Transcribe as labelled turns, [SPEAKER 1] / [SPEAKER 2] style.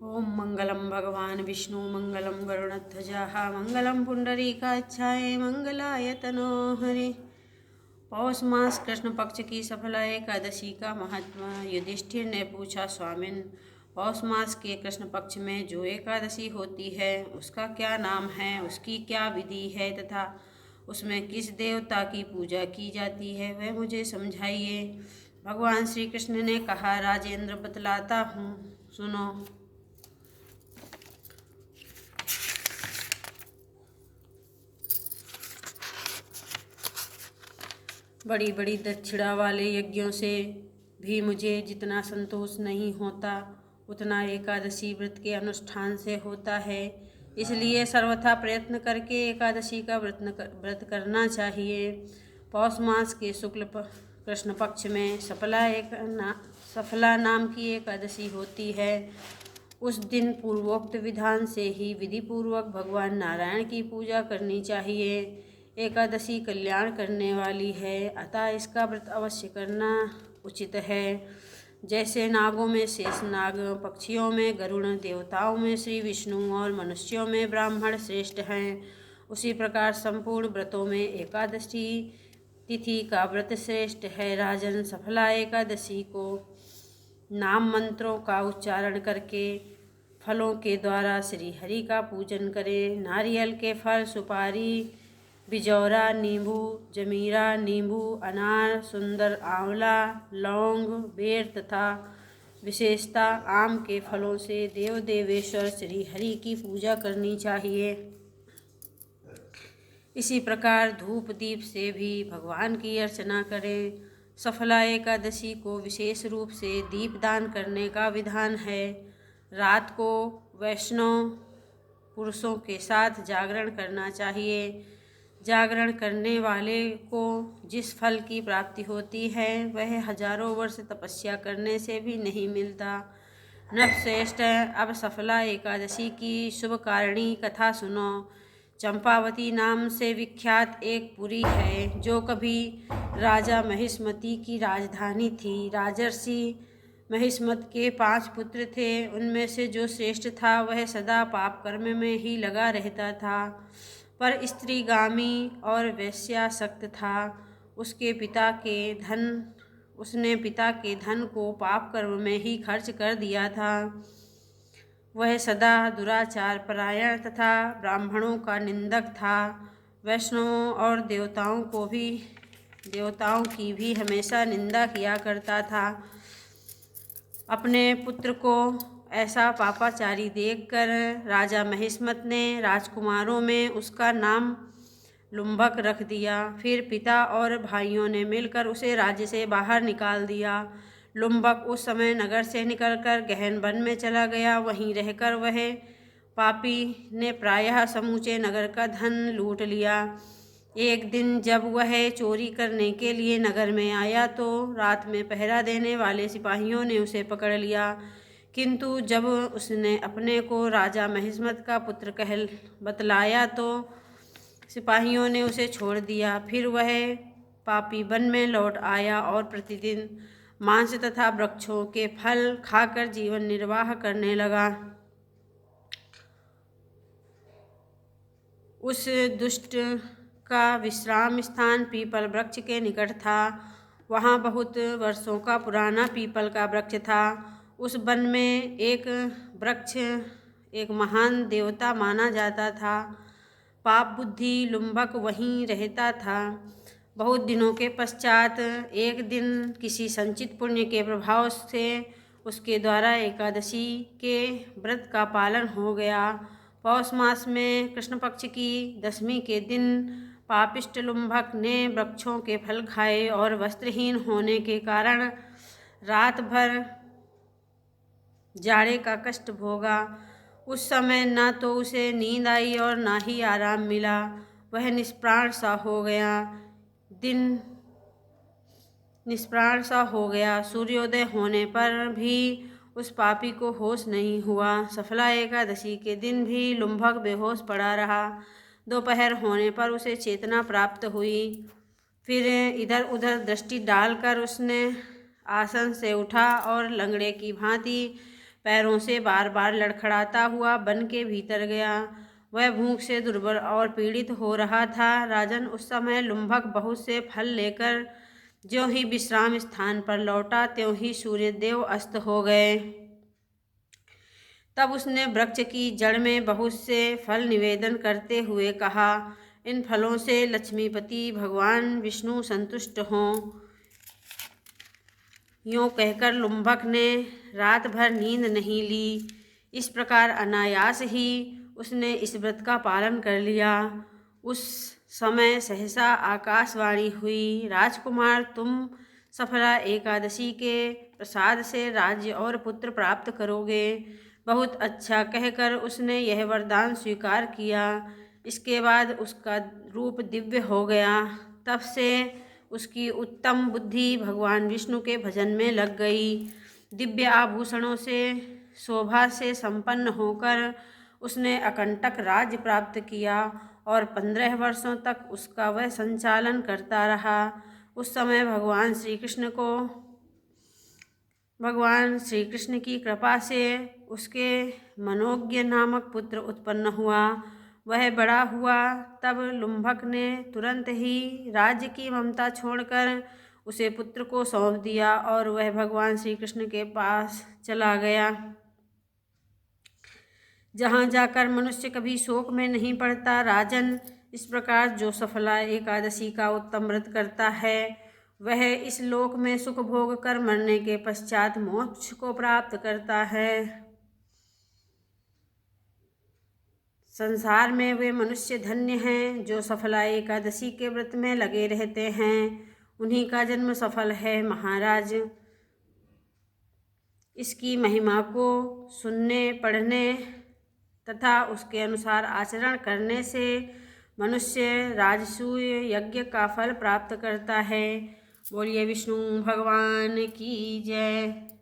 [SPEAKER 1] ओम मंगलम भगवान विष्णु मंगलम गरुड़ध्वजाः मंगलम पुंडरीकाक्षाय मंगलाय तनो हरे। पौष मास कृष्ण पक्ष की सफला एकादशी का महत्व। युधिष्ठिर ने पूछा, स्वामिन, पौष मास के कृष्ण पक्ष में जो एकादशी होती है उसका क्या नाम है, उसकी क्या विधि है तथा उसमें किस देवता की पूजा की जाती है, वह मुझे समझाइए। भगवान श्री कृष्ण ने कहा, राजेंद्र, बतलाता हूँ, सुनो। बड़ी बड़ी दक्षिणा वाले यज्ञों से भी मुझे जितना संतोष नहीं होता उतना एकादशी व्रत के अनुष्ठान से होता है। इसलिए सर्वथा प्रयत्न करके एकादशी का व्रत करना चाहिए। पौष मास के शुक्ल कृष्ण पक्ष में सफला नाम की एकादशी होती है। उस दिन पूर्वोक्त विधान से ही विधि पूर्वक भगवान नारायण की पूजा करनी चाहिए। एकादशी कल्याण करने वाली है, अतः इसका व्रत अवश्य करना उचित है। जैसे नागों में शेष नाग, पक्षियों में गरुड़, देवताओं में श्री विष्णु और मनुष्यों में ब्राह्मण श्रेष्ठ हैं, उसी प्रकार संपूर्ण व्रतों में एकादशी तिथि का व्रत श्रेष्ठ है। राजन, सफला एकादशी को नाम मंत्रों का उच्चारण करके फलों के द्वारा श्री हरि का पूजन करें। नारियल के फल, सुपारी, बिजौरा, नींबू, जमीरा, नींबू, अनार, सुंदर आंवला, लौंग, बेर तथा विशेषता आम के फलों से देव देवेश्वर श्री हरि की पूजा करनी चाहिए। इसी प्रकार धूप दीप से भी भगवान की अर्चना करें। सफला एकादशी को विशेष रूप से दीपदान करने का विधान है। रात को वैष्णव पुरुषों के साथ जागरण करना चाहिए। जागरण करने वाले को जिस फल की प्राप्ति होती है वह हजारों वर्ष तपस्या करने से भी नहीं मिलता। नरश्रेष्ठ, अब सफला एकादशी की शुभ कारिणी कथा सुनो। चंपावती नाम से विख्यात एक पुरी है जो कभी राजा महिष्मति की राजधानी थी। राजर्षि महिष्मत के 5 पुत्र थे। उनमें से जो श्रेष्ठ था वह सदा पाप कर्म में ही लगा रहता था, पर स्त्रीगामी और वेश्यासक्त था। उसने पिता के धन को पाप कर्म में ही खर्च कर दिया था। वह सदा दुराचार परायण तथा ब्राह्मणों का निंदक था। वैष्णवों और देवताओं की भी हमेशा निंदा किया करता था। अपने पुत्र को ऐसा पापाचारी देखकर राजा महिष्मत ने राजकुमारों में उसका नाम लुम्भक रख दिया। फिर पिता और भाइयों ने मिलकर उसे राज्य से बाहर निकाल दिया। लुम्भक उस समय नगर से निकलकर गहन वन में चला गया। वहीं रहकर वह पापी ने प्रायः समूचे नगर का धन लूट लिया। एक दिन जब वह चोरी करने के लिए नगर में आया तो रात में पहरा देने वाले सिपाहियों ने उसे पकड़ लिया, किंतु जब उसने अपने को राजा महिष्मत का पुत्र बतलाया तो सिपाहियों ने उसे छोड़ दिया। फिर वह पापी वन में लौट आया और प्रतिदिन मांस तथा वृक्षों के फल खाकर जीवन निर्वाह करने लगा। उस दुष्ट का विश्राम स्थान पीपल वृक्ष के निकट था। वहाँ बहुत वर्षों का पुराना पीपल का वृक्ष था। उस वन में एक वृक्ष एक महान देवता माना जाता था। पाप बुद्धि लुम्भक वहीं रहता था। बहुत दिनों के पश्चात एक दिन किसी संचित पुण्य के प्रभाव से उसके द्वारा एकादशी के व्रत का पालन हो गया। पौष मास में कृष्ण पक्ष की दशमी के दिन पापिष्ट लुम्भक ने वृक्षों के फल खाए और वस्त्रहीन होने के कारण रात भर जाड़े का कष्ट भोगा। उस समय न तो उसे नींद आई और न ही आराम मिला। वह निष्प्राण सा हो गया। सूर्योदय होने पर भी उस पापी को होश नहीं हुआ। सफला एकादशी के दिन भी लुम्भक बेहोश पड़ा रहा। दोपहर होने पर उसे चेतना प्राप्त हुई। फिर इधर उधर दृष्टि डालकर उसने आसन से उठा और लंगड़े की भांति पैरों से बार बार लड़खड़ाता हुआ वन के भीतर गया। वह भूख से दुर्बल और पीड़ित हो रहा था। राजन, उस समय लुम्भक बहुत से फल लेकर ज्यों ही विश्राम स्थान पर लौटा त्यों ही सूर्यदेव अस्त हो गए। तब उसने वृक्ष की जड़ में बहुत से फल निवेदन करते हुए कहा, इन फलों से लक्ष्मीपति भगवान विष्णु संतुष्ट हों। यूँ कहकर लुम्भक ने रात भर नींद नहीं ली। इस प्रकार अनायास ही उसने इस व्रत का पालन कर लिया। उस समय सहसा आकाशवाणी हुई, राजकुमार, तुम सफला एकादशी के प्रसाद से राज्य और पुत्र प्राप्त करोगे। बहुत अच्छा कहकर उसने यह वरदान स्वीकार किया। इसके बाद उसका रूप दिव्य हो गया। तब से उसकी उत्तम बुद्धि भगवान विष्णु के भजन में लग गई। दिव्य आभूषणों से शोभा से संपन्न होकर उसने अकंटक राज्य प्राप्त किया और 15 वर्षों तक उसका वह संचालन करता रहा। उस समय भगवान श्री कृष्ण की कृपा से उसके मनोज्ञ नामक पुत्र उत्पन्न हुआ। वह बड़ा हुआ तब लुम्भक ने तुरंत ही राज्य की ममता छोड़कर उसे पुत्र को सौंप दिया और वह भगवान श्री कृष्ण के पास चला गया। जहाँ जाकर मनुष्य कभी शोक में नहीं पड़ता। राजन, इस प्रकार जो सफला एकादशी का उत्तम व्रत करता है वह इस लोक में सुख भोग कर मरने के पश्चात मोक्ष को प्राप्त करता है। संसार में वे मनुष्य धन्य हैं जो सफला एकादशी के व्रत में लगे रहते हैं। उन्हीं का जन्म सफल है महाराज। इसकी महिमा को सुनने, पढ़ने तथा उसके अनुसार आचरण करने से मनुष्य राजसूय यज्ञ का फल प्राप्त करता है। बोलिए विष्णु भगवान की जय।